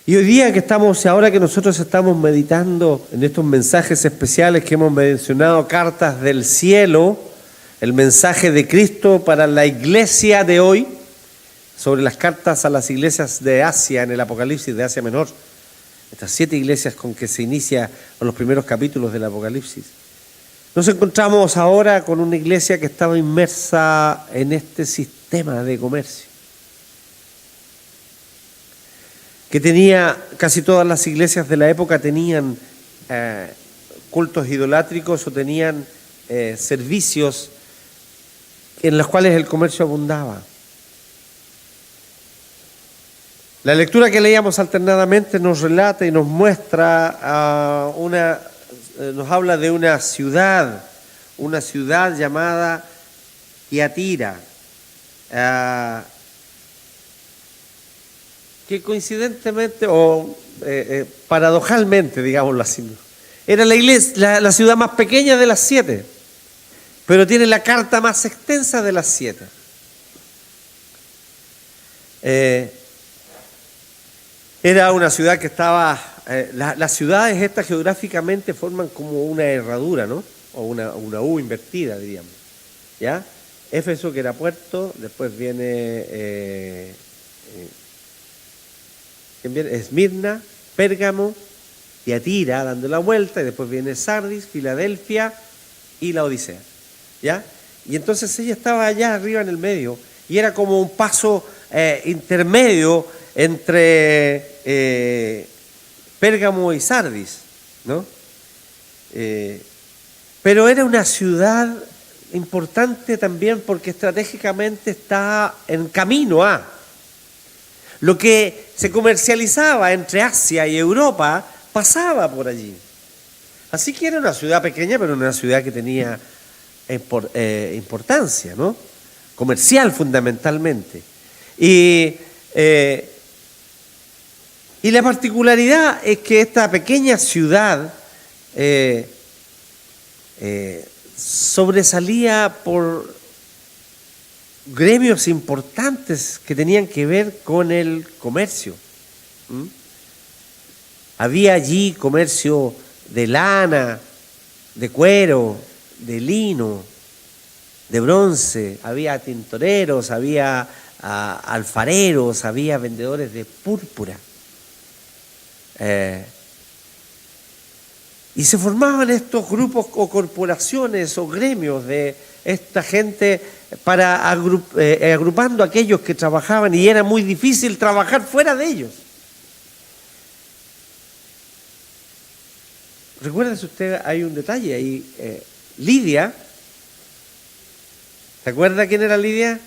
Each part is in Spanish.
Y hoy día ahora que nosotros estamos meditando en estos mensajes especiales que hemos mencionado, cartas del cielo, el mensaje de Cristo para la iglesia de hoy, sobre las cartas a las iglesias de Asia en el Apocalipsis de Asia Menor, estas 7 iglesias con que se inicia los primeros capítulos del Apocalipsis. Nos encontramos ahora con una iglesia que estaba inmersa en este sistema de comercio, que tenía, casi todas las iglesias de la época tenían cultos idolátricos o tenían servicios en los cuales el comercio abundaba. La lectura que leíamos alternadamente nos relata y nos muestra nos habla de una ciudad llamada Tiatira, que coincidentemente o paradojalmente, digámoslo así, era la ciudad más pequeña de las 7, pero tiene la carta más extensa de las 7. Era una ciudad que estaba, las ciudades estas geográficamente forman como una herradura, ¿no? O una U invertida, diríamos, ¿ya? Éfeso, que era puerto, después viene Esmirna, Pérgamo, Tiatira, dando la vuelta, y después viene Sardis, Filadelfia y la Odisea, ¿ya? Y entonces ella estaba allá arriba en el medio, y era como un paso intermedio entre Pérgamo y Sardis, ¿no? Pero era una ciudad importante también porque estratégicamente está en camino a lo que se comercializaba entre Asia y Europa, pasaba por allí. Así que era una ciudad pequeña, pero una ciudad que tenía importancia, ¿no? Comercial fundamentalmente. Y la particularidad es que esta pequeña ciudad sobresalía por gremios importantes que tenían que ver con el comercio. Había allí comercio de lana, de cuero, de lino, de bronce, había tintoreros, había alfareros, había vendedores de púrpura. Y se formaban estos grupos o corporaciones o gremios de esta gente para agrupando a aquellos que trabajaban, y era muy difícil trabajar fuera de ellos. Recuérdese usted, hay un detalle ahí, Lidia, ¿se acuerda quién era Lidia?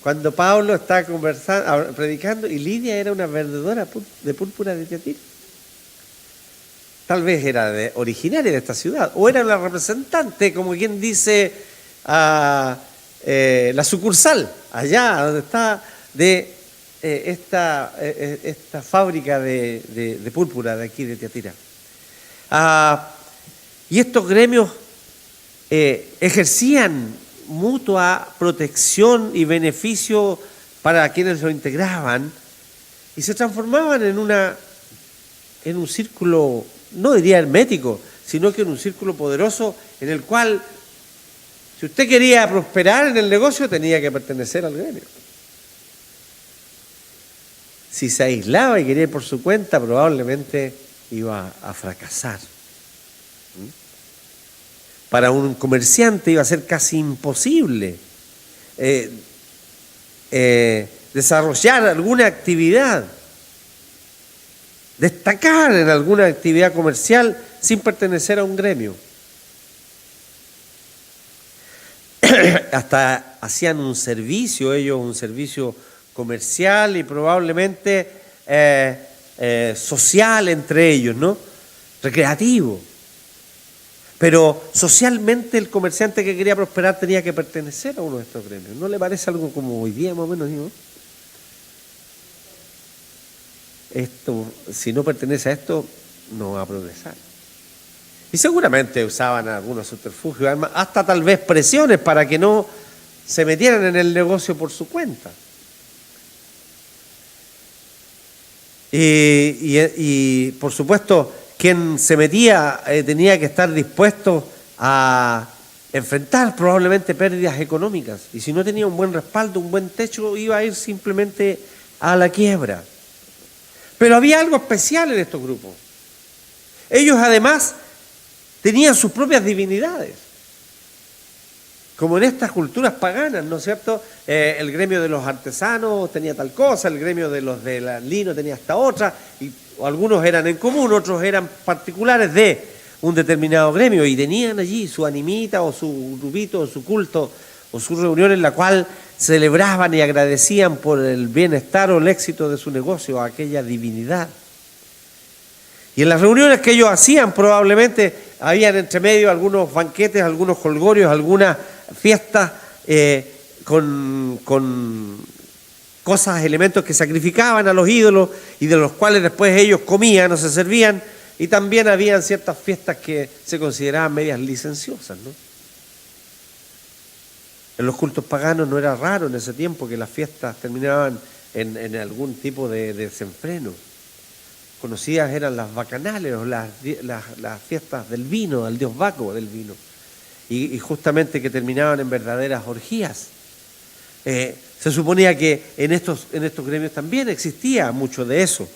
Cuando Pablo está predicando, y Lidia era una vendedora de púrpura de Tiatira. Tal vez era originaria de esta ciudad, o era la representante, como quien dice, la sucursal, allá donde está de esta fábrica de púrpura de aquí de Tiatira. Y estos gremios ejercían mutua protección y beneficio para quienes lo integraban, y se transformaban en un círculo, no diría hermético, sino que en un círculo poderoso en el cual, si usted quería prosperar en el negocio, tenía que pertenecer al gremio. Si se aislaba y quería ir por su cuenta, probablemente iba a fracasar. Para un comerciante iba a ser casi imposible desarrollar alguna actividad, destacar en alguna actividad comercial sin pertenecer a un gremio. Hasta hacían un servicio comercial y probablemente social entre ellos, ¿no? Recreativo. Pero socialmente el comerciante que quería prosperar tenía que pertenecer a uno de estos gremios. ¿No le parece algo como hoy día más o menos, ¿no? Esto, si no pertenece a esto, no va a progresar. Y seguramente usaban algunos subterfugios, hasta tal vez presiones para que no se metieran en el negocio por su cuenta. Y, por supuesto, quien se metía tenía que estar dispuesto a enfrentar probablemente pérdidas económicas. Y si no tenía un buen respaldo, un buen techo, iba a ir simplemente a la quiebra. Pero había algo especial en estos grupos. Ellos además tenían sus propias divinidades. Como en estas culturas paganas, ¿no es cierto? El gremio de los artesanos tenía tal cosa, el gremio de los de lino tenía esta otra, y algunos eran en común, otros eran particulares de un determinado gremio, y tenían allí su animita o su grupito o su culto o su reunión en la cual celebraban y agradecían por el bienestar o el éxito de su negocio a aquella divinidad. Y en las reuniones que ellos hacían probablemente habían entre medio algunos banquetes, algunos jolgorios, algunas fiestas con cosas, elementos que sacrificaban a los ídolos y de los cuales después ellos comían o se servían, y también habían ciertas fiestas que se consideraban medias licenciosas, ¿no? En los cultos paganos no era raro en ese tiempo que las fiestas terminaban en algún tipo de desenfreno. Conocidas eran las bacanales o las fiestas del vino, al dios Baco del vino, y justamente que terminaban en verdaderas orgías. Se suponía que en estos gremios también existía mucho de eso,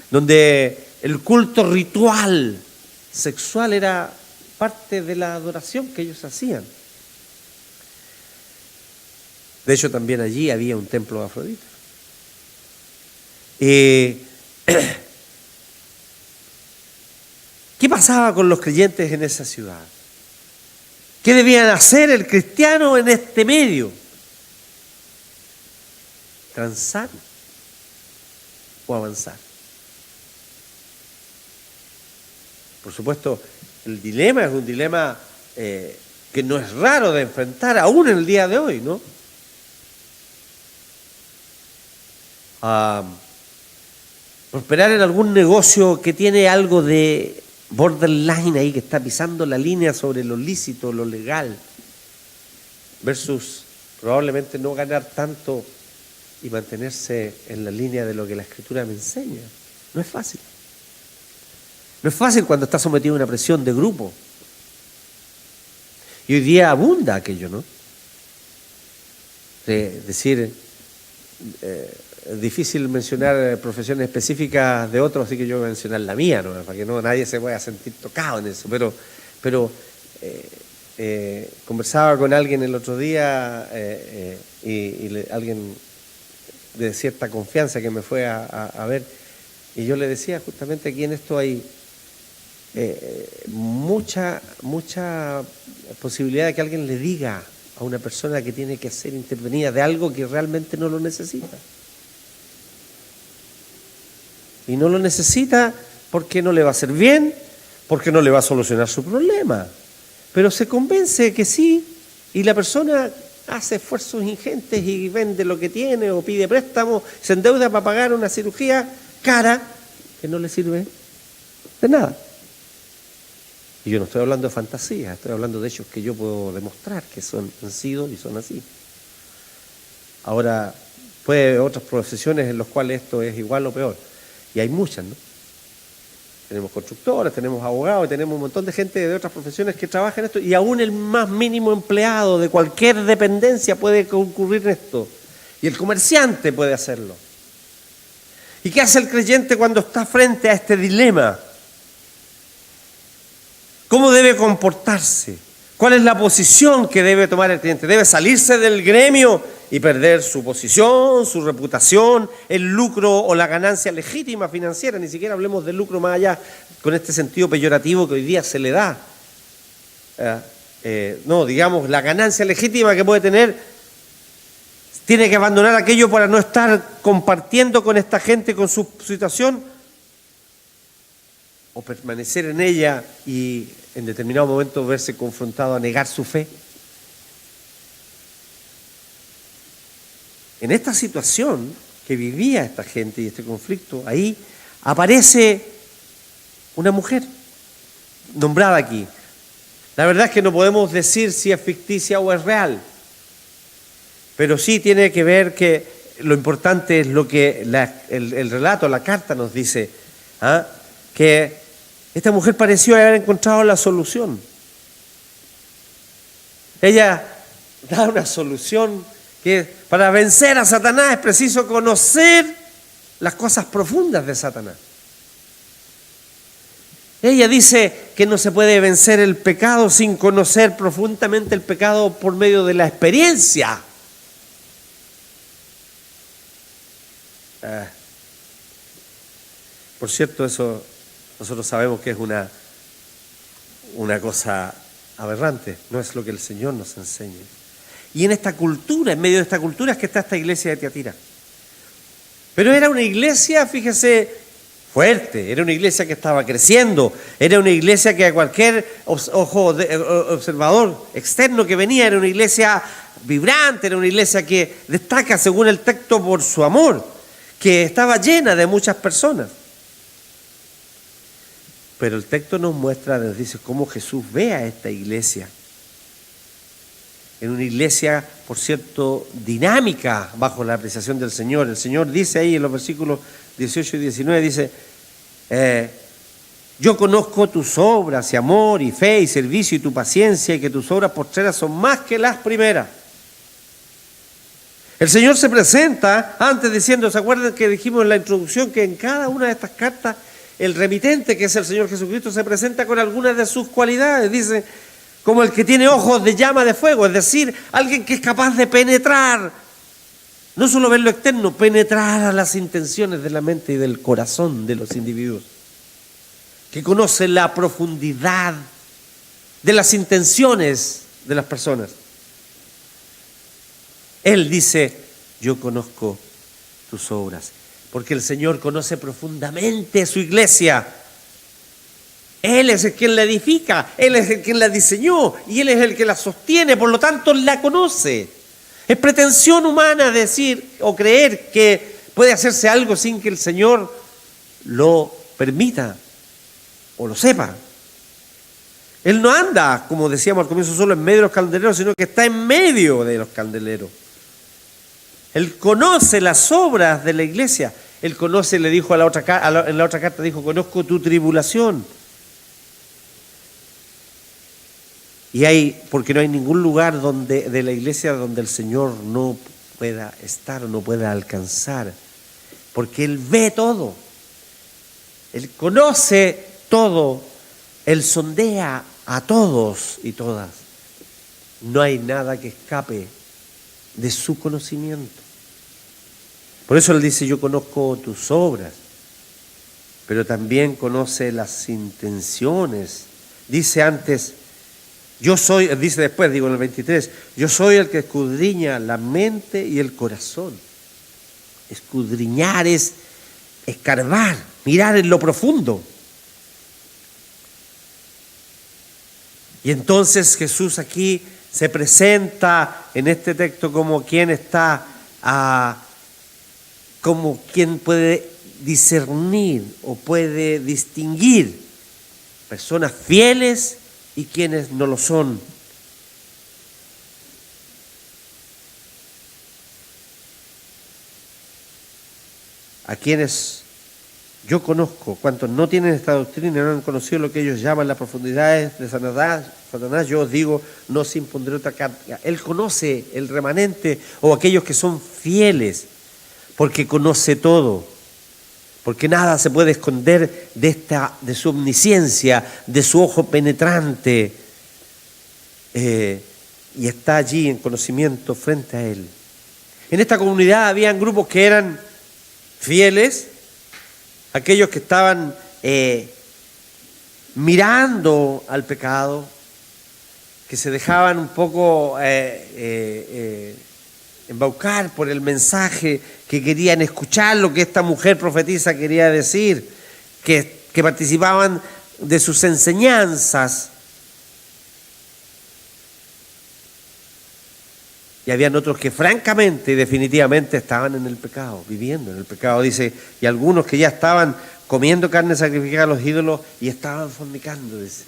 donde el culto ritual sexual era parte de la adoración que ellos hacían. De hecho, también allí había un templo de Afrodita. ¿Qué pasaba con los creyentes en esa ciudad? ¿Qué debían hacer el cristiano en este medio? ¿Transar o avanzar? Por supuesto, el dilema es un dilema que no es raro de enfrentar aún en el día de hoy, ¿no? Prosperar en algún negocio que tiene algo de borderline ahí, que está pisando la línea sobre lo lícito, lo legal, versus probablemente no ganar tanto y mantenerse en la línea de lo que la Escritura me enseña. No es fácil. No es fácil cuando está sometido a una presión de grupo. Y hoy día abunda aquello, ¿no? De decir, es difícil mencionar profesiones específicas de otros, así que yo voy a mencionar la mía, ¿no? Para que nadie se pueda sentir tocado en eso. Pero conversaba con alguien el otro día alguien de cierta confianza que me fue a ver, y yo le decía justamente aquí en esto hay mucha posibilidad de que alguien le diga a una persona que tiene que ser intervenida de algo que realmente no lo necesita. Y no lo necesita porque no le va a hacer bien, porque no le va a solucionar su problema. Pero se convence que sí, y la persona hace esfuerzos ingentes y vende lo que tiene o pide préstamo, se endeuda para pagar una cirugía cara que no le sirve de nada. Y yo no estoy hablando de fantasía, estoy hablando de hechos que yo puedo demostrar que han sido y son así. Ahora, puede haber otras profesiones en las cuales esto es igual o peor. Y hay muchas, ¿no? Tenemos constructores, tenemos abogados, tenemos un montón de gente de otras profesiones que trabaja en esto, y aún el más mínimo empleado de cualquier dependencia puede concurrir en esto. Y el comerciante puede hacerlo. ¿Y qué hace el creyente cuando está frente a este dilema? ¿Cómo debe comportarse? ¿Cuál es la posición que debe tomar el creyente? ¿Debe salirse del gremio y perder su posición, su reputación, el lucro o la ganancia legítima financiera? Ni siquiera hablemos del lucro más allá, con este sentido peyorativo que hoy día se le da. No, digamos, la ganancia legítima que puede tener, tiene que abandonar aquello para no estar compartiendo con esta gente, con su situación, o permanecer en ella y en determinado momento verse confrontado a negar su fe. En esta situación que vivía esta gente y este conflicto, ahí aparece una mujer nombrada aquí. La verdad es que no podemos decir si es ficticia o es real, pero sí tiene que ver que lo importante es lo que el relato, la carta nos dice, ¿ah? Que esta mujer pareció haber encontrado la solución. Ella da una solución que para vencer a Satanás es preciso conocer las cosas profundas de Satanás. Ella dice que no se puede vencer el pecado sin conocer profundamente el pecado por medio de la experiencia. Por cierto, eso nosotros sabemos que es una cosa aberrante, no es lo que el Señor nos enseña. Y en esta cultura, en medio de esta cultura es que está esta iglesia de Tiatira. Pero era una iglesia, fíjese, fuerte, era una iglesia que estaba creciendo, era una iglesia que a cualquier ojo observador externo que venía, era una iglesia vibrante, era una iglesia que destaca según el texto por su amor, que estaba llena de muchas personas. Pero el texto nos muestra, nos dice cómo Jesús ve a esta iglesia. En una iglesia, por cierto, dinámica bajo la apreciación del Señor. El Señor dice ahí en los versículos 18 y 19, dice, yo conozco tus obras y amor y fe y servicio y tu paciencia y que tus obras postreras son más que las primeras. El Señor se presenta antes diciendo, ¿se acuerdan que dijimos en la introducción que en cada una de estas cartas el remitente, que es el Señor Jesucristo, se presenta con algunas de sus cualidades? Dice, como el que tiene ojos de llama de fuego, es decir, alguien que es capaz de penetrar, no solo ver lo externo, penetrar a las intenciones de la mente y del corazón de los individuos, que conoce la profundidad de las intenciones de las personas. Él dice, yo conozco tus obras, porque el Señor conoce profundamente su iglesia. Él es el quien la edifica, Él es el quien la diseñó y Él es el que la sostiene, por lo tanto la conoce. Es pretensión humana decir o creer que puede hacerse algo sin que el Señor lo permita o lo sepa. Él no anda, como decíamos al comienzo, solo en medio de los candeleros, sino que está en medio de los candeleros. Él conoce las obras de la iglesia. Él conoce, le dijo en la otra carta, dijo, conozco tu tribulación. Porque no hay ningún lugar de la iglesia donde el Señor no pueda estar o no pueda alcanzar. Porque Él ve todo. Él conoce todo. Él sondea a todos y todas. No hay nada que escape de su conocimiento. Por eso Él dice, yo conozco tus obras, pero también conoce las intenciones. Dice antes, dice después, en el 23, yo soy el que escudriña la mente y el corazón. Escudriñar es escarbar, mirar en lo profundo. Y entonces Jesús aquí se presenta en este texto como quien como quien puede discernir o puede distinguir personas fieles y quienes no lo son. A quienes yo conozco, cuantos no tienen esta doctrina, no han conocido lo que ellos llaman las profundidades de Satanás, yo os digo, no se impondré otra carga. Él conoce el remanente o aquellos que son fieles, porque conoce todo, porque nada se puede esconder de su omnisciencia, de su ojo penetrante, y está allí en conocimiento frente a Él. En esta comunidad habían grupos que eran fieles, aquellos que estaban mirando al pecado, que se dejaban un poco embaucar por el mensaje, que querían escuchar lo que esta mujer profetisa quería decir, que participaban de sus enseñanzas. Y habían otros que francamente y definitivamente estaban en el pecado, viviendo en el pecado, dice, y algunos que ya estaban comiendo carne sacrificada a los ídolos y estaban fornicando, dice,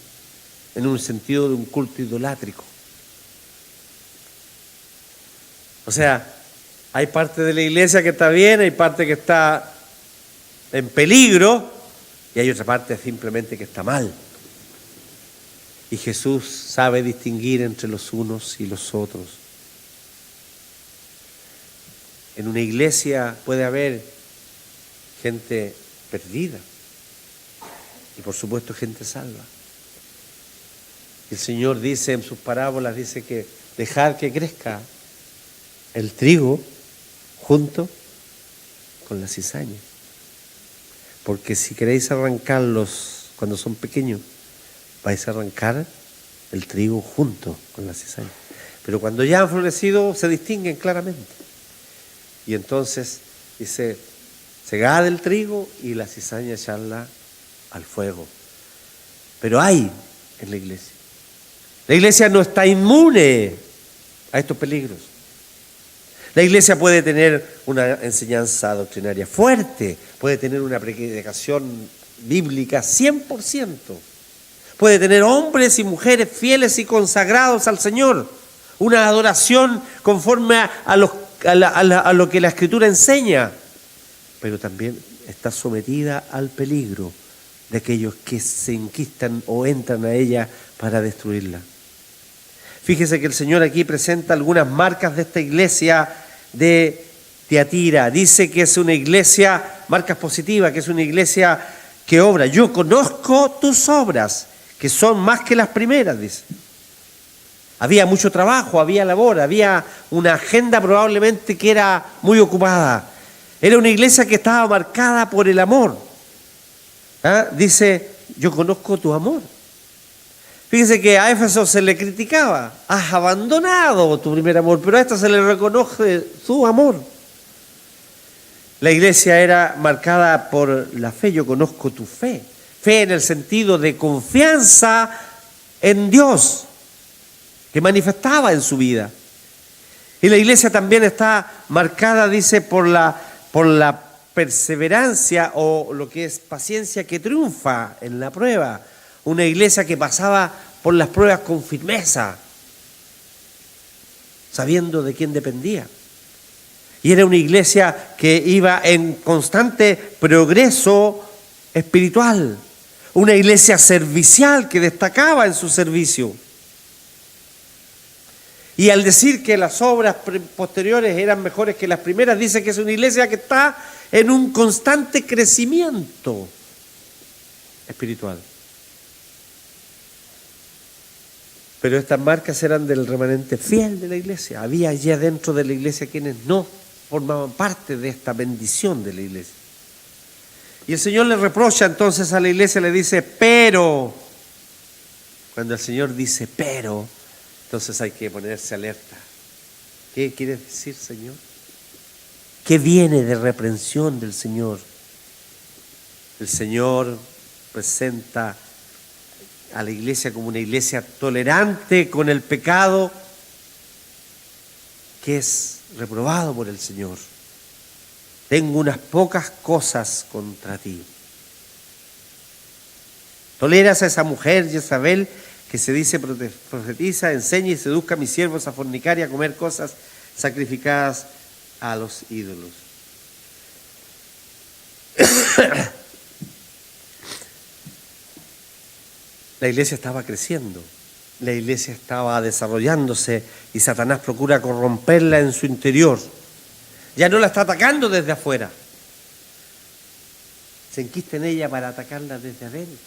en un sentido de un culto idolátrico. O sea, Hay parte de la iglesia que está bien, hay parte que está en peligro y hay otra parte simplemente que está mal. Y Jesús sabe distinguir entre los unos y los otros. En una iglesia puede haber gente perdida y por supuesto gente salva. El Señor dice en sus parábolas, dice que dejad que crezca el trigo junto con la cizaña. Porque si queréis arrancarlos cuando son pequeños, vais a arrancar el trigo junto con la cizaña. Pero cuando ya han florecido, se distinguen claramente. Y entonces dice, segad el trigo y la cizaña echarla al fuego. Pero hay en la iglesia. La iglesia no está inmune a estos peligros. La iglesia puede tener una enseñanza doctrinaria fuerte, puede tener una predicación bíblica 100%, puede tener hombres y mujeres fieles y consagrados al Señor, una adoración conforme a lo que la Escritura enseña, pero también está sometida al peligro de aquellos que se enquistan o entran a ella para destruirla. Fíjese que el Señor aquí presenta algunas marcas de esta iglesia de Tiatira. Dice que es una iglesia, marcas positivas, que es una iglesia que obra. Yo conozco tus obras, que son más que las primeras, dice. Había mucho trabajo, había labor, había una agenda probablemente que era muy ocupada. Era una iglesia que estaba marcada por el amor. Dice, yo conozco tu amor. Fíjese que a Éfeso se le criticaba, has abandonado tu primer amor, pero a esta se le reconoce su amor. La iglesia era marcada por la fe, yo conozco tu fe. Fe en el sentido de confianza en Dios, que manifestaba en su vida. Y la iglesia también está marcada, dice, por la perseverancia o lo que es paciencia que triunfa en la prueba. Una iglesia que pasaba por las pruebas con firmeza, sabiendo de quién dependía. Y era una iglesia que iba en constante progreso espiritual. Una iglesia servicial que destacaba en su servicio. Y al decir que las obras posteriores eran mejores que las primeras, dice que es una iglesia que está en un constante crecimiento espiritual. Pero estas marcas eran del remanente fiel de la iglesia. Había allí adentro de la iglesia quienes no formaban parte de esta bendición de la iglesia. Y el Señor le reprocha entonces a la iglesia, le dice, pero. Cuando el Señor dice, pero, entonces hay que ponerse alerta. ¿Qué quiere decir, Señor? ¿Qué viene de reprensión del Señor? El Señor presenta a la iglesia como una iglesia tolerante con el pecado que es reprobado por el Señor. Tengo unas pocas cosas contra ti. Toleras a esa mujer, Jezabel, que se dice profetiza, enseña y seduzca a mis siervos a fornicar y a comer cosas sacrificadas a los ídolos. La iglesia estaba creciendo, la iglesia estaba desarrollándose y Satanás procura corromperla en su interior. Ya no la está atacando desde afuera, se enquista en ella para atacarla desde adentro.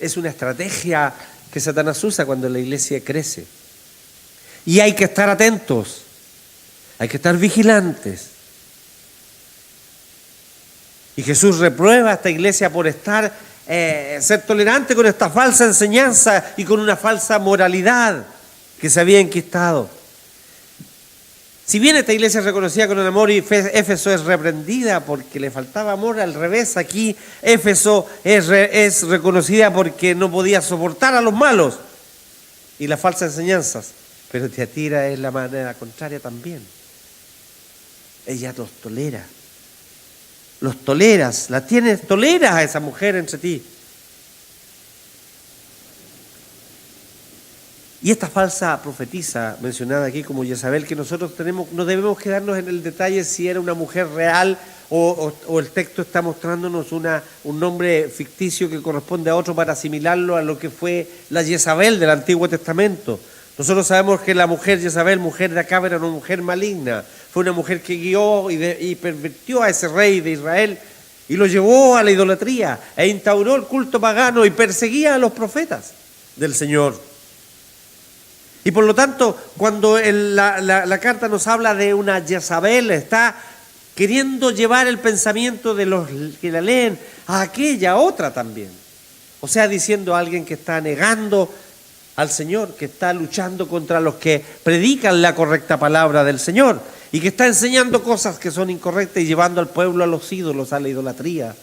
Es una estrategia que Satanás usa cuando la iglesia crece. Y hay que estar atentos, hay que estar vigilantes. Y Jesús reprueba a esta iglesia por ser tolerante con esta falsa enseñanza y con una falsa moralidad que se había enquistado. Si bien esta iglesia es reconocida con el amor y Éfeso es reprendida porque le faltaba amor, al revés, aquí Éfeso es reconocida porque no podía soportar a los malos y las falsas enseñanzas. Pero Tiatira es la manera contraria también. Ella los tolera. Los toleras, toleras a esa mujer entre ti. Y esta falsa profetisa mencionada aquí como Jezabel, que nosotros no debemos quedarnos en el detalle si era una mujer real o el texto está mostrándonos un nombre ficticio que corresponde a otro para asimilarlo a lo que fue la Jezabel del Antiguo Testamento. Nosotros sabemos que la mujer Jezabel, mujer de Acab, era una mujer maligna. Fue una mujer que guió y pervirtió a ese rey de Israel y lo llevó a la idolatría e instauró el culto pagano y perseguía a los profetas del Señor. Y por lo tanto, cuando la carta nos habla de una Jezabel, está queriendo llevar el pensamiento de los que la leen a aquella otra también. O sea, diciendo a alguien que está negando al Señor, que está luchando contra los que predican la correcta palabra del Señor y que está enseñando cosas que son incorrectas y llevando al pueblo a los ídolos, a la idolatría.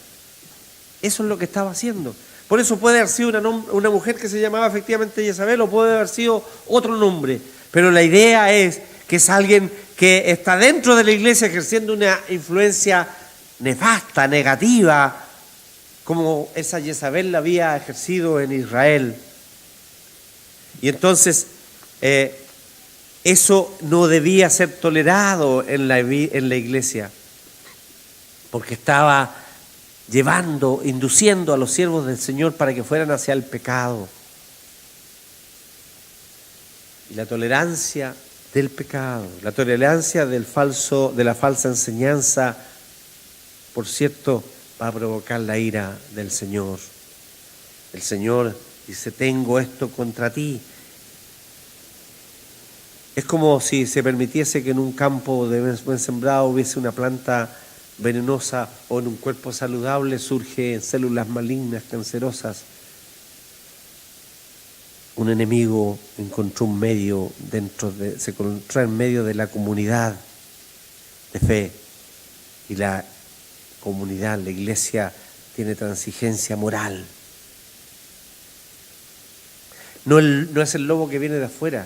Eso es lo que estaba haciendo. Por eso puede haber sido una mujer que se llamaba efectivamente Jezabel o puede haber sido otro nombre. Pero la idea es que es alguien que está dentro de la iglesia ejerciendo una influencia nefasta, negativa, como esa Jezabel la había ejercido en Israel. Y entonces eso no debía ser tolerado en la iglesia, porque estaba induciendo a los siervos del Señor para que fueran hacia el pecado. Y la tolerancia del pecado, la tolerancia de la falsa enseñanza, por cierto, va a provocar la ira del Señor. El Señor dice: tengo esto contra ti. Es como si se permitiese que en un campo de buen sembrado hubiese una planta venenosa o en un cuerpo saludable surgen células malignas, cancerosas. Un enemigo encontró un medio se encontró en medio de la comunidad de fe y la comunidad, la iglesia, tiene transigencia moral. No es el lobo que viene de afuera,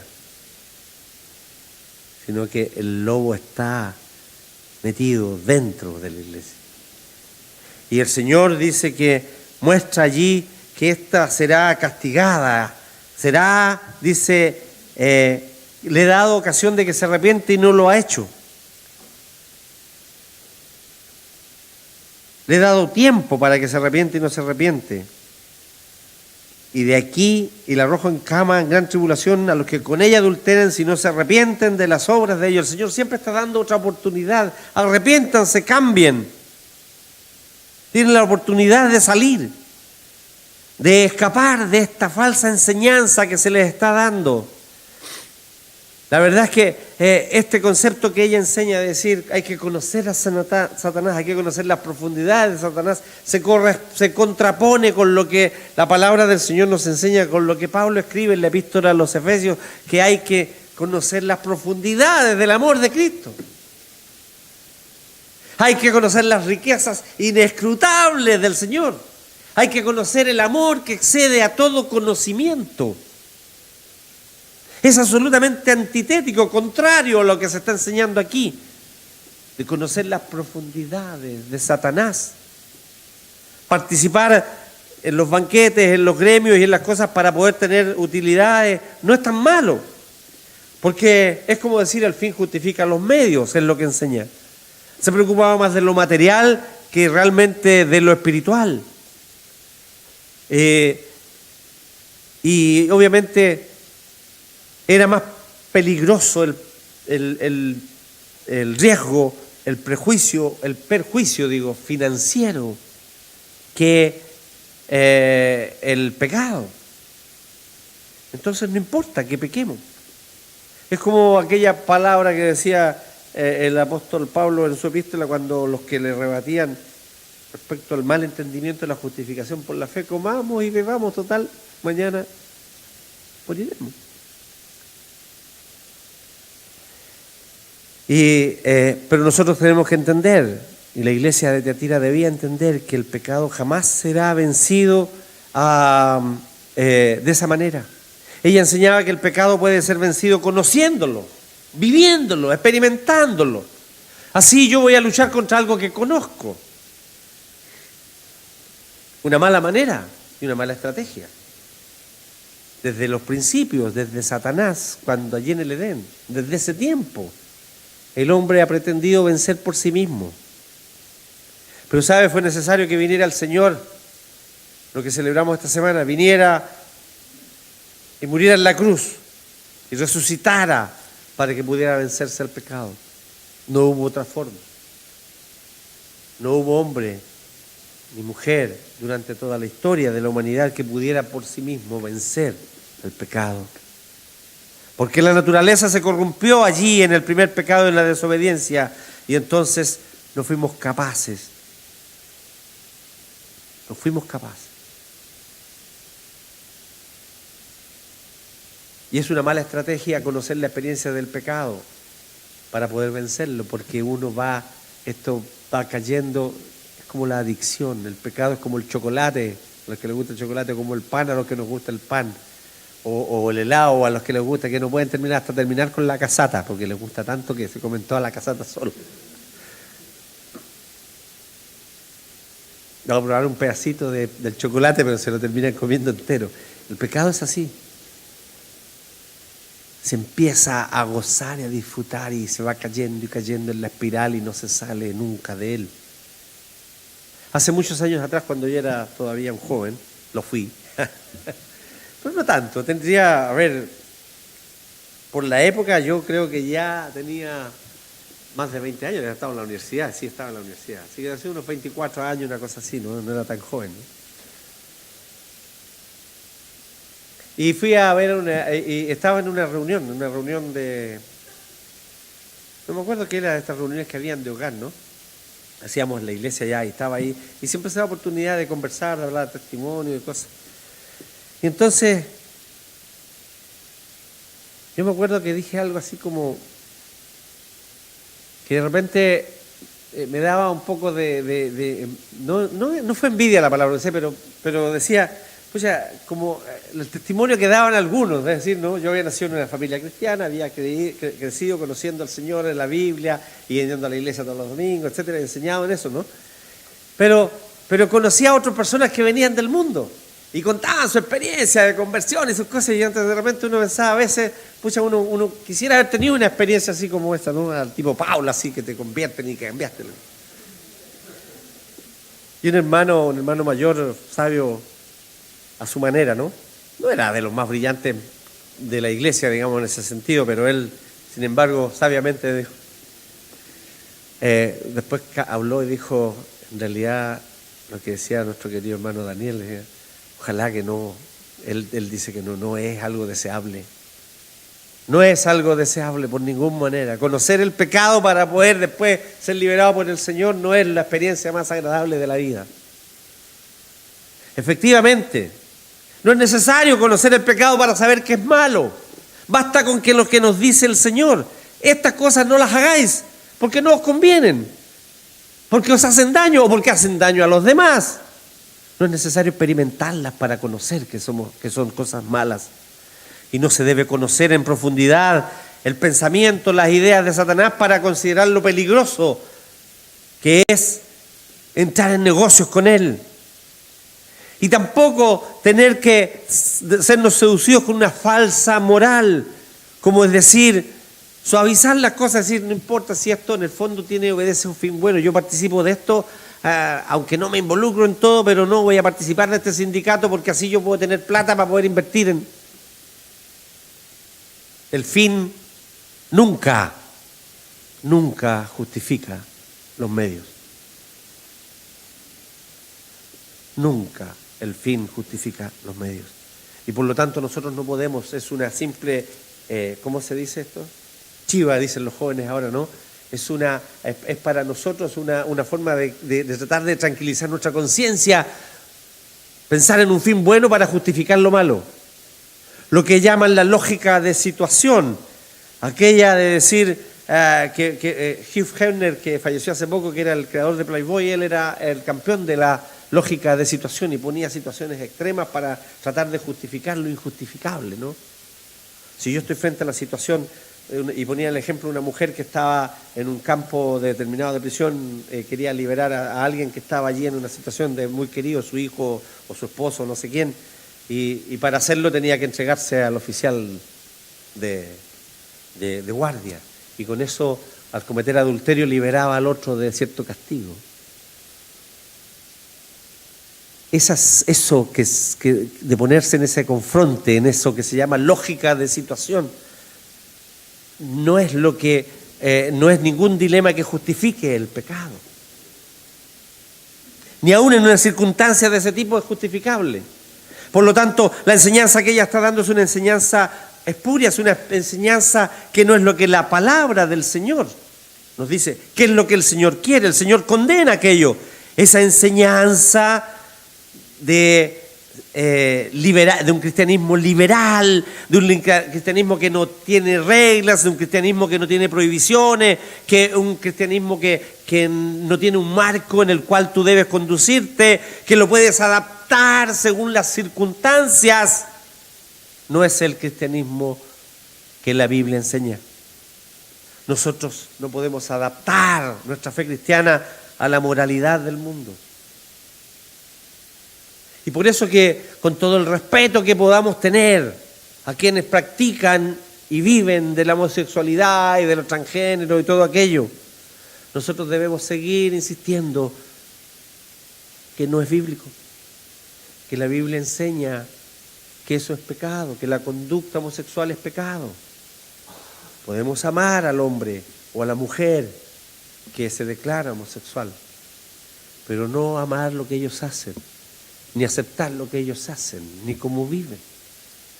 sino que el lobo está metido dentro de la iglesia. Y el Señor dice que muestra allí que ésta será castigada, dice, le he dado ocasión de que se arrepiente y no lo ha hecho. Le he dado tiempo para que se arrepiente y no se arrepiente. Y de aquí, y la arrojo en cama, en gran tribulación, a los que con ella adulteran si no se arrepienten de las obras de ellos. El Señor siempre está dando otra oportunidad. Arrepiéntanse, cambien. Tienen la oportunidad de salir, de escapar de esta falsa enseñanza que se les está dando. La verdad es que este concepto que ella enseña de decir hay que conocer a Satanás, hay que conocer las profundidades de Satanás, se contrapone con lo que la palabra del Señor nos enseña, con lo que Pablo escribe en la epístola a los Efesios, que hay que conocer las profundidades del amor de Cristo. Hay que conocer las riquezas inescrutables del Señor. Hay que conocer el amor que excede a todo conocimiento. Es absolutamente antitético, contrario a lo que se está enseñando aquí, de conocer las profundidades de Satanás. Participar en los banquetes, en los gremios y en las cosas para poder tener utilidades no es tan malo, porque es como decir: el fin justifica los medios, es lo que enseña. Se preocupaba más de lo material que realmente de lo espiritual. Y obviamente era más peligroso el riesgo, el perjuicio financiero que el pecado. Entonces no importa que pequemos. Es como aquella palabra que decía el apóstol Pablo en su epístola cuando los que le rebatían respecto al mal entendimiento de la justificación por la fe: comamos y bebamos, total, mañana moriremos. Pero nosotros tenemos que entender, y la iglesia de Tiatira debía entender, que el pecado jamás será vencido de esa manera. Ella enseñaba que el pecado puede ser vencido conociéndolo, viviéndolo, experimentándolo. Así yo voy a luchar contra algo que conozco. Una mala manera y una mala estrategia. desde los principios, desde Satanás, cuando allí en el Edén, desde ese tiempo. El hombre ha pretendido vencer por sí mismo. Pero ¿sabe? Fue necesario que viniera el Señor, lo que celebramos esta semana, viniera y muriera en la cruz y resucitara para que pudiera vencerse al pecado. No hubo otra forma. No hubo hombre ni mujer durante toda la historia de la humanidad que pudiera por sí mismo vencer el pecado. Porque la naturaleza se corrompió allí en el primer pecado, en la desobediencia, y entonces no fuimos capaces. No fuimos capaces. Y es una mala estrategia conocer la experiencia del pecado para poder vencerlo, porque esto va cayendo, es como la adicción. El pecado es como el chocolate, a los que les gusta el chocolate, como el pan a los que nos gusta el pan. O el helado a los que les gusta, que no pueden terminar hasta terminar con la casata, porque les gusta tanto que se comen toda la casata solo. Vamos a probar un pedacito del chocolate, pero se lo terminan comiendo entero. El pecado es así. Se empieza a gozar y a disfrutar y se va cayendo y cayendo en la espiral y no se sale nunca de él. Hace muchos años atrás, cuando yo era todavía un joven, lo fui. Pues no tanto, tendría, por la época yo creo que ya tenía más de 20 años, ya estaba en la universidad, sí estaba en la universidad, así que hace unos 24 años, una cosa así, no era tan joven, ¿no? Y fui a ver y estaba en una reunión de, no me acuerdo qué era de estas reuniones que habían de hogar, ¿no? Hacíamos la iglesia allá y estaba ahí, y siempre se da oportunidad de conversar, de hablar de testimonio y cosas. Y entonces, yo me acuerdo que dije algo así como, que de repente me daba un poco no fue envidia la palabra, no sé, pero decía, pucha, como el testimonio que daban algunos, es decir, ¿no? Yo había nacido en una familia cristiana, había crecido conociendo al Señor en la Biblia y yendo a la iglesia todos los domingos, etcétera, y enseñado en eso, ¿no? Pero conocía a otras personas que venían del mundo y contaban su experiencia de conversión y sus cosas, y antes de repente uno pensaba a veces, pucha, uno quisiera haber tenido una experiencia así como esta, ¿no? Al tipo Paula, así que te convierten y que cambiaste. Y un hermano mayor, sabio a su manera, ¿no? No era de los más brillantes de la iglesia, digamos, en ese sentido, pero él, sin embargo, sabiamente dijo, después habló y dijo, en realidad, lo que decía nuestro querido hermano Daniel, decía, ojalá que no, él dice que no es algo deseable. No es algo deseable por ninguna manera. Conocer el pecado para poder después ser liberado por el Señor no es la experiencia más agradable de la vida. Efectivamente, no es necesario conocer el pecado para saber que es malo. Basta con que lo que nos dice el Señor, estas cosas no las hagáis porque no os convienen, porque os hacen daño o porque hacen daño a los demás. No es necesario experimentarlas para conocer que son cosas malas. Y no se debe conocer en profundidad el pensamiento, las ideas de Satanás para considerar lo peligroso que es entrar en negocios con él. Y tampoco tener que sernos seducidos con una falsa moral, como es decir, suavizar las cosas, decir, no importa si esto en el fondo obedece a un fin bueno, yo participo de esto, aunque no me involucro en todo, pero no voy a participar de este sindicato porque así yo puedo tener plata para poder invertir en... El fin nunca justifica los medios. Nunca el fin justifica los medios. Y por lo tanto nosotros no podemos, es una simple, ¿cómo se dice esto? Chiva, dicen los jóvenes ahora, ¿no? Es para nosotros una forma de tratar de tranquilizar nuestra conciencia, pensar en un fin bueno para justificar lo malo. Lo que llaman la lógica de situación, aquella de decir que Hugh Hefner, que falleció hace poco, que era el creador de Playboy, él era el campeón de la lógica de situación y ponía situaciones extremas para tratar de justificar lo injustificable, ¿no? Si yo estoy frente a la situación, y ponía el ejemplo de una mujer que estaba en un campo determinado de prisión, quería liberar a alguien que estaba allí en una situación de muy querido, su hijo o su esposo, no sé quién, y para hacerlo tenía que entregarse al oficial de guardia. Y con eso, al cometer adulterio, liberaba al otro de cierto castigo. Eso de ponerse en ese confronte, en eso que se llama lógica de situación, no es ningún dilema que justifique el pecado. Ni aún en una circunstancia de ese tipo es justificable. Por lo tanto, la enseñanza que ella está dando es una enseñanza espuria, es una enseñanza que no es lo que la palabra del Señor nos dice. ¿Qué es lo que el Señor quiere? El Señor condena aquello. Esa enseñanza de un cristianismo liberal, de un cristianismo que no tiene reglas, de un cristianismo que no tiene prohibiciones, un cristianismo que no tiene un marco en el cual tú debes conducirte, que lo puedes adaptar según las circunstancias. No es el cristianismo que la Biblia enseña. Nosotros no podemos adaptar nuestra fe cristiana a la moralidad del mundo. Y por eso que, con todo el respeto que podamos tener a quienes practican y viven de la homosexualidad y de los transgéneros y todo aquello, nosotros debemos seguir insistiendo que no es bíblico, que la Biblia enseña que eso es pecado, que la conducta homosexual es pecado. Podemos amar al hombre o a la mujer que se declara homosexual, pero no amar lo que ellos hacen, ni aceptar lo que ellos hacen, ni cómo viven.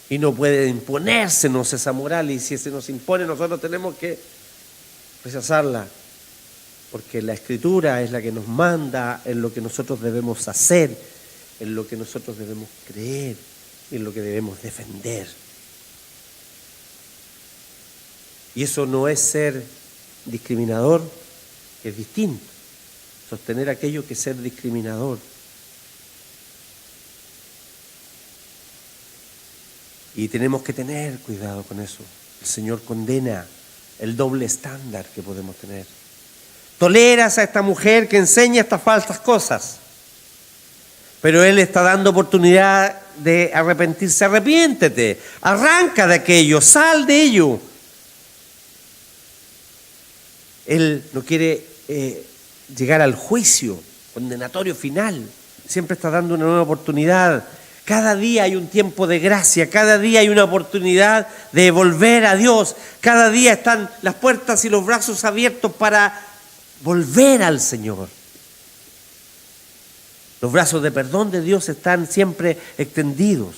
Y no puede imponérsenos esa moral, y si se nos impone nosotros tenemos que rechazarla, porque la Escritura es la que nos manda en lo que nosotros debemos hacer, en lo que nosotros debemos creer, en lo que debemos defender. Y eso no es ser discriminador, es distinto. Sostener aquello que es ser discriminador. Y tenemos que tener cuidado con eso. El Señor condena el doble estándar que podemos tener. Toleras a esta mujer que enseña estas falsas cosas, pero Él está dando oportunidad de arrepentirse. Arrepiéntete, arranca de aquello, sal de ello. Él no quiere llegar al juicio condenatorio final. Siempre está dando una nueva oportunidad. Cada día hay un tiempo de gracia, cada día hay una oportunidad de volver a Dios. Cada día están las puertas y los brazos abiertos para volver al Señor. Los brazos de perdón de Dios están siempre extendidos.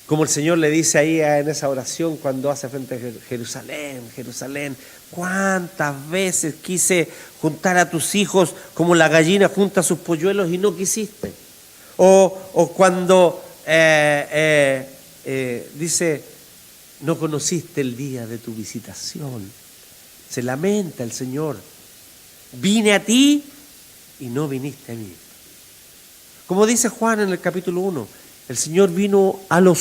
Como el Señor le dice ahí en esa oración cuando hace frente a Jerusalén, Jerusalén, ¿cuántas veces quise juntar a tus hijos como la gallina junta sus polluelos y no quisiste? O cuando dice, no conociste el día de tu visitación. Se lamenta el Señor. Vine a ti y no viniste a mí. Como dice Juan en el capítulo 1, el Señor vino a lo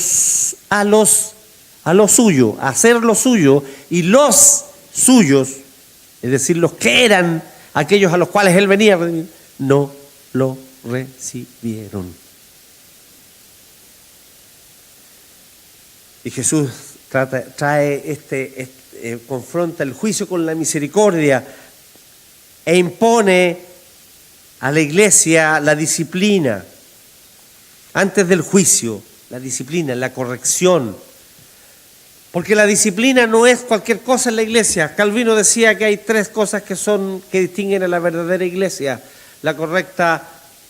suyo, a hacer lo suyo, y los suyos, es decir, los que eran aquellos a los cuales Él venía, no lo recibieron. Y Jesús confronta el juicio con la misericordia e impone a la iglesia la disciplina. Antes del juicio, la disciplina, la corrección. Porque la disciplina no es cualquier cosa en la iglesia. Calvino decía que hay tres cosas que distinguen a la verdadera iglesia: la correcta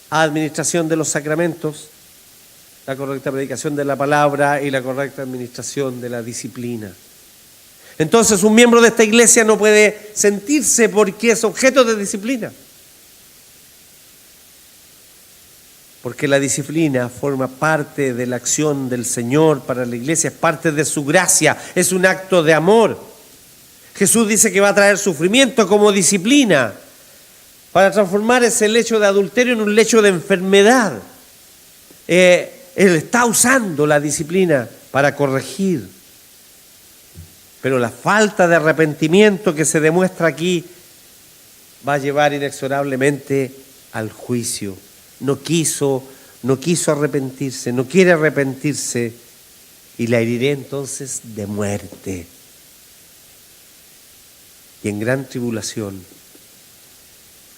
administración de los sacramentos, la correcta predicación de la palabra y la correcta administración de la disciplina. Entonces, un miembro de esta iglesia no puede sentirse porque es objeto de disciplina. Porque la disciplina forma parte de la acción del Señor para la iglesia, es parte de su gracia, es un acto de amor. Jesús dice que va a traer sufrimiento como disciplina para transformar ese lecho de adulterio en un lecho de enfermedad. Él está usando la disciplina para corregir. Pero la falta de arrepentimiento que se demuestra aquí va a llevar inexorablemente al juicio. No quiso, no quiso arrepentirse, no quiere arrepentirse, y la heriré entonces de muerte. Y en gran tribulación.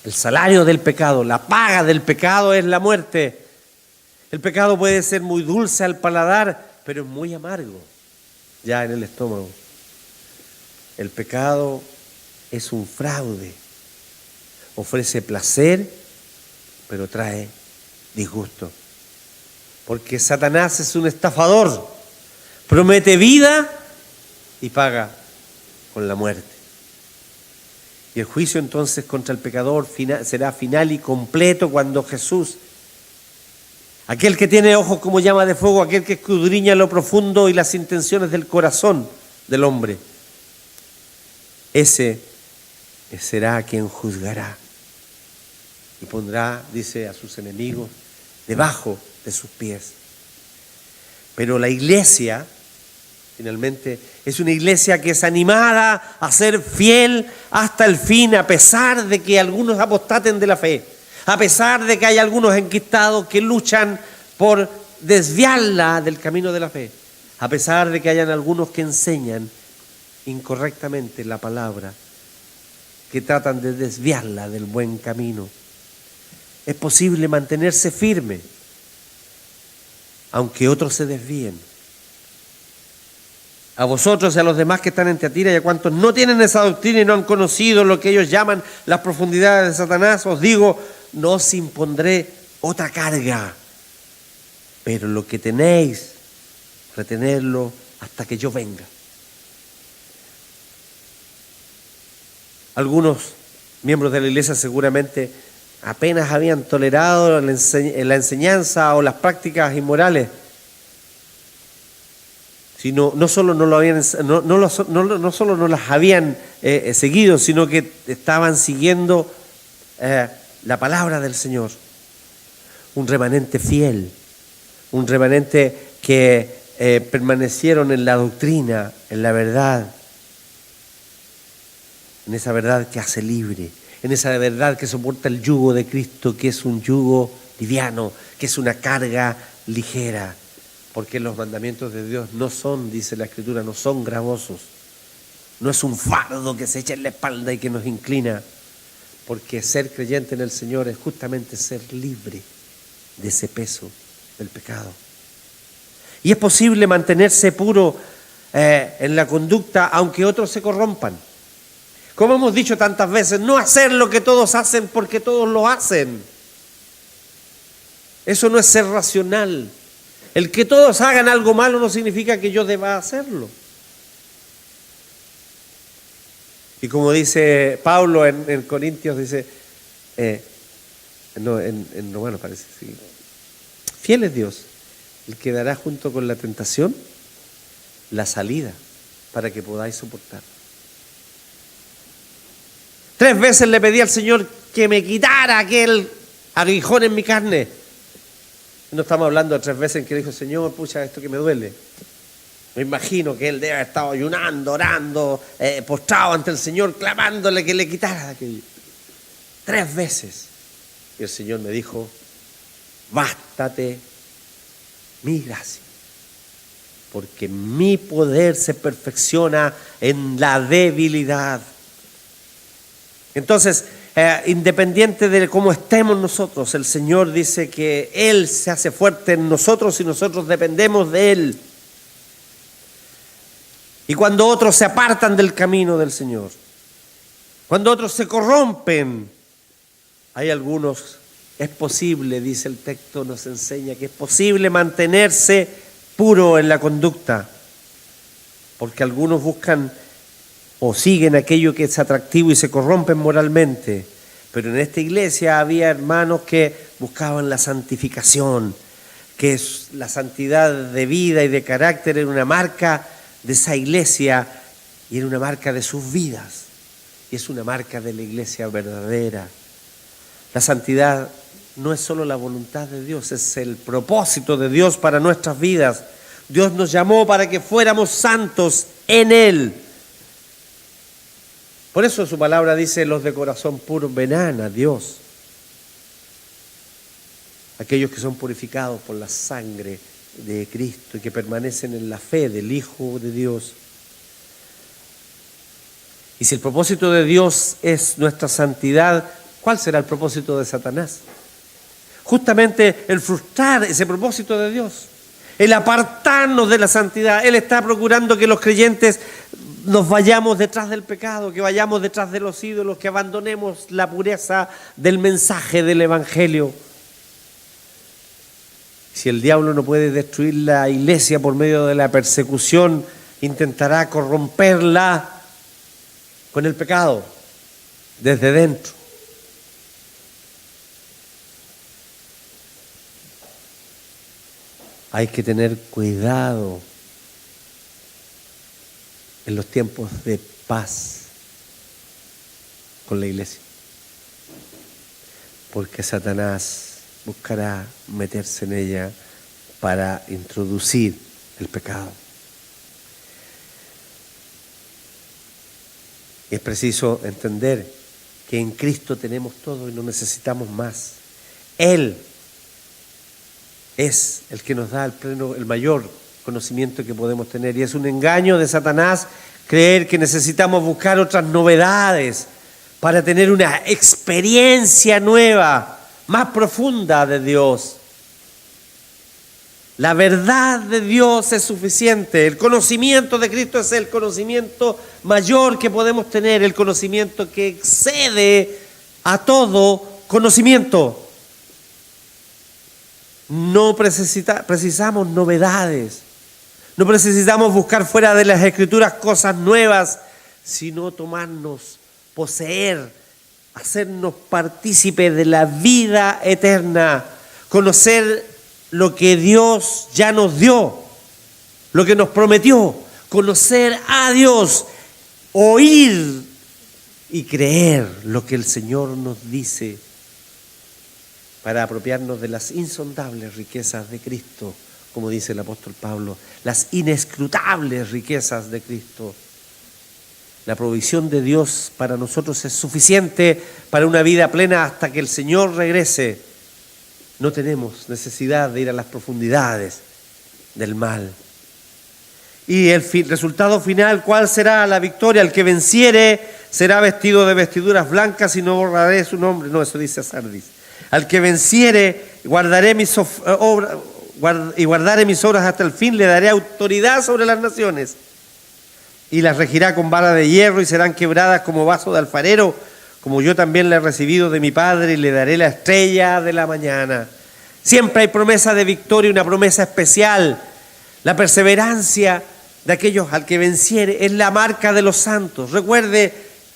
El salario del pecado, la paga del pecado es la muerte. El pecado puede ser muy dulce al paladar, pero es muy amargo ya en el estómago. El pecado es un fraude. Ofrece placer, pero trae disgusto. Porque Satanás es un estafador. Promete vida y paga con la muerte. Y el juicio entonces contra el pecador será final y completo cuando Jesús, aquel que tiene ojos como llama de fuego, aquel que escudriña lo profundo y las intenciones del corazón del hombre, ese será quien juzgará y pondrá, dice, a sus enemigos debajo de sus pies. Pero la iglesia, finalmente, es una iglesia que es animada a ser fiel hasta el fin, a pesar de que algunos apostaten de la fe, a pesar de que hay algunos enquistados que luchan por desviarla del camino de la fe, a pesar de que hayan algunos que enseñan incorrectamente la palabra, que tratan de desviarla del buen camino. Es posible mantenerse firme, aunque otros se desvíen. A vosotros y a los demás que están en Tiatira y a cuantos no tienen esa doctrina y no han conocido lo que ellos llaman las profundidades de Satanás, os digo, no os impondré otra carga, pero lo que tenéis, retenerlo hasta que yo venga. Algunos miembros de la iglesia seguramente apenas habían tolerado la enseñanza o las prácticas inmorales, sino no solo no solo no las habían seguido, sino que estaban siguiendo la palabra del Señor. Un remanente fiel, un remanente que permanecieron en la doctrina, en la verdad, en esa verdad que hace libre, en esa verdad que soporta el yugo de Cristo, que es un yugo liviano, que es una carga ligera, porque los mandamientos de Dios no son, dice la Escritura, no son gravosos, no es un fardo que se echa en la espalda y que nos inclina, porque ser creyente en el Señor es justamente ser libre de ese peso del pecado. Y es posible mantenerse puro en la conducta aunque otros se corrompan. Como hemos dicho tantas veces, no hacer lo que todos hacen porque todos lo hacen. Eso no es ser racional. El que todos hagan algo malo no significa que yo deba hacerlo. Y como dice Pablo en Corintios, dice, en Romanos parece, sí. Fiel es Dios, el que dará junto con la tentación la salida para que podáis soportar. 3 veces le pedí al Señor que me quitara aquel aguijón en mi carne. No estamos hablando de 3 veces en que dijo, Señor, pucha, esto que me duele. Me imagino que él debe haber estado ayunando, orando, postrado ante el Señor, clamándole que le quitara aquello. 3 veces. Y el Señor me dijo, bástate mi gracia, porque mi poder se perfecciona en la debilidad. Entonces, independiente de cómo estemos nosotros, el Señor dice que Él se hace fuerte en nosotros y nosotros dependemos de Él. Y cuando otros se apartan del camino del Señor, cuando otros se corrompen, hay algunos, es posible, dice el texto, nos enseña que es posible mantenerse puro en la conducta, porque algunos buscan o siguen aquello que es atractivo y se corrompen moralmente. Pero en esta iglesia había hermanos que buscaban la santificación, que es la santidad de vida y de carácter era una marca de esa iglesia y era una marca de sus vidas. Y es una marca de la iglesia verdadera. La santidad no es solo la voluntad de Dios, es el propósito de Dios para nuestras vidas. Dios nos llamó para que fuéramos santos en Él. Por eso su palabra dice, los de corazón puro verán a Dios. aquellos que son purificados por la sangre de Cristo y que permanecen en la fe del Hijo de Dios. Y si el propósito de Dios es nuestra santidad, ¿cuál será el propósito de Satanás? Justamente el frustrar ese propósito de Dios, el apartarnos de la santidad. Él está procurando que los creyentes nos vayamos detrás del pecado, que vayamos detrás de los ídolos, que abandonemos la pureza del mensaje del Evangelio. Si el diablo no puede destruir la iglesia por medio de la persecución, intentará corromperla con el pecado desde dentro. Hay que tener cuidado en los tiempos de paz con la iglesia, porque Satanás buscará meterse en ella para introducir el pecado. Es preciso entender que en Cristo tenemos todo y no necesitamos más. Él es el que nos da el mayor conocimiento que podemos tener, y es un engaño de Satanás creer que necesitamos buscar otras novedades para tener una experiencia nueva, más profunda de Dios. La verdad de Dios es suficiente. El conocimiento de Cristo es el conocimiento mayor que podemos tener, el conocimiento que excede a todo conocimiento. No precisamos novedades, no necesitamos buscar fuera de las Escrituras cosas nuevas, sino tomarnos, poseer, hacernos partícipes de la vida eterna, conocer lo que Dios ya nos dio, lo que nos prometió, conocer a Dios, oír y creer lo que el Señor nos dice, para apropiarnos de las insondables riquezas de Cristo, como dice el apóstol Pablo, las inescrutables riquezas de Cristo. La provisión de Dios para nosotros es suficiente para una vida plena hasta que el Señor regrese. No tenemos necesidad de ir a las profundidades del mal. Y el resultado final, ¿cuál será? La victoria. El que venciere será vestido de vestiduras blancas y no borraré su nombre. No, eso dice Sardis. Al que venciere, guardaré mis obras hasta el fin, le daré autoridad sobre las naciones. Y las regirá con vara de hierro y serán quebradas como vaso de alfarero, como yo también la he recibido de mi Padre, y le daré la estrella de la mañana. Siempre hay promesa de victoria, una promesa especial. La perseverancia de aquellos al que venciere es la marca de los santos. Recuerde,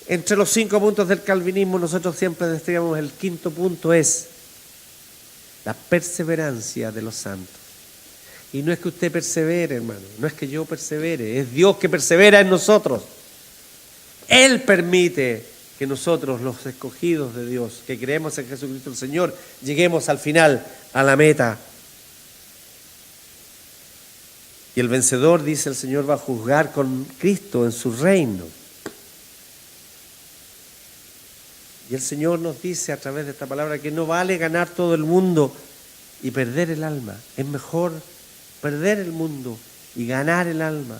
entre los 5 puntos del calvinismo, nosotros siempre destacamos el 5º punto es la perseverancia de los santos. Y no es que usted persevere, hermano, no es que yo persevere, es Dios que persevera en nosotros. Él permite que nosotros, los escogidos de Dios, que creemos en Jesucristo el Señor, lleguemos al final, a la meta. Y el vencedor, dice el Señor, va a juzgar con Cristo en su reino. Y el Señor nos dice a través de esta palabra que no vale ganar todo el mundo y perder el alma. Es mejor perder el mundo y ganar el alma.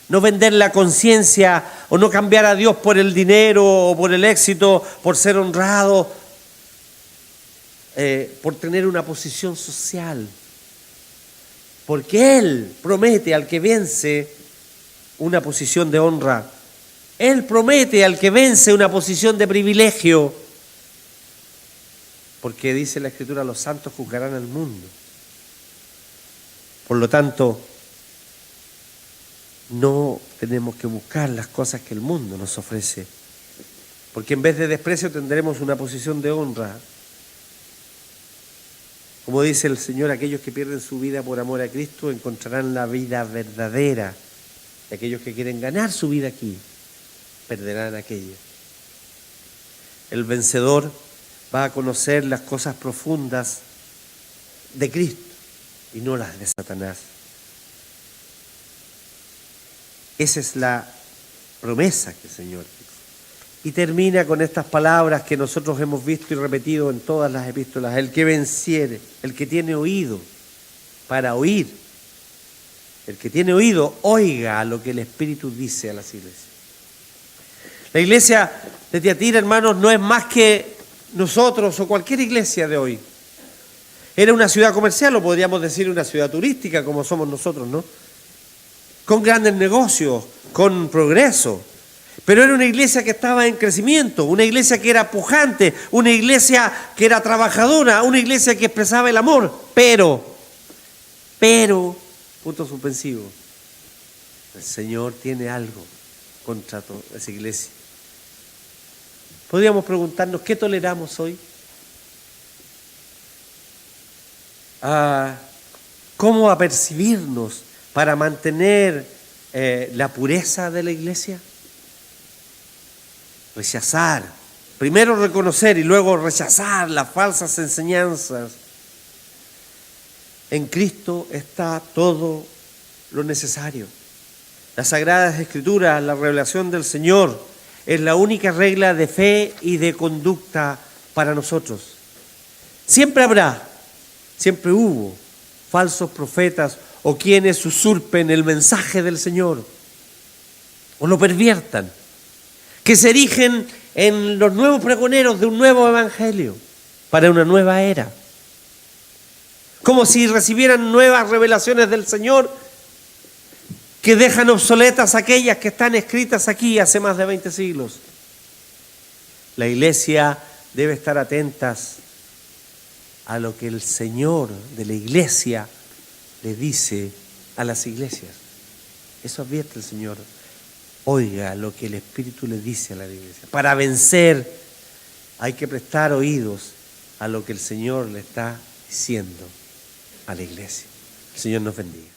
No vender la conciencia o no cambiar a Dios por el dinero o por el éxito, por ser honrado, por tener una posición social. Porque Él promete al que vence una posición de honra. Él promete al que vence una posición de privilegio. Porque dice la Escritura, los santos juzgarán al mundo. Por lo tanto, no tenemos que buscar las cosas que el mundo nos ofrece. Porque en vez de desprecio tendremos una posición de honra. Como dice el Señor, aquellos que pierden su vida por amor a Cristo encontrarán la vida verdadera. Y aquellos que quieren ganar su vida aquí, perderán aquella. El vencedor va a conocer las cosas profundas de Cristo y no las de Satanás. Esa es la promesa que el Señor hizo. Y termina con estas palabras que nosotros hemos visto y repetido en todas las epístolas. El que venciere, el que tiene oído para oír, el que tiene oído, oiga lo que el Espíritu dice a las iglesias. La iglesia de Tiatira, hermanos, no es más que nosotros o cualquier iglesia de hoy. Era una ciudad comercial, o podríamos decir una ciudad turística, como somos nosotros, ¿no? Con grandes negocios, con progreso. Pero era una iglesia que estaba en crecimiento, una iglesia que era pujante, una iglesia que era trabajadora, una iglesia que expresaba el amor. Pero, punto suspensivo, el Señor tiene algo contra toda esa iglesia. Podríamos preguntarnos, ¿qué toleramos hoy? ¿Cómo apercibirnos para mantener la pureza de la iglesia? Rechazar, primero reconocer y luego rechazar las falsas enseñanzas. En Cristo está todo lo necesario. Las Sagradas Escrituras, la revelación del Señor, es la única regla de fe y de conducta para nosotros. Siempre habrá, siempre hubo falsos profetas o quienes usurpen el mensaje del Señor o lo perviertan, que se erigen en los nuevos pregoneros de un nuevo evangelio para una nueva era. Como si recibieran nuevas revelaciones del Señor que dejan obsoletas aquellas que están escritas aquí hace más de 20 siglos. La iglesia debe estar atentas a lo que el Señor de la iglesia le dice a las iglesias. Eso advierte el Señor. Oiga lo que el Espíritu le dice a la iglesia. Para vencer hay que prestar oídos a lo que el Señor le está diciendo a la iglesia. El Señor nos bendiga.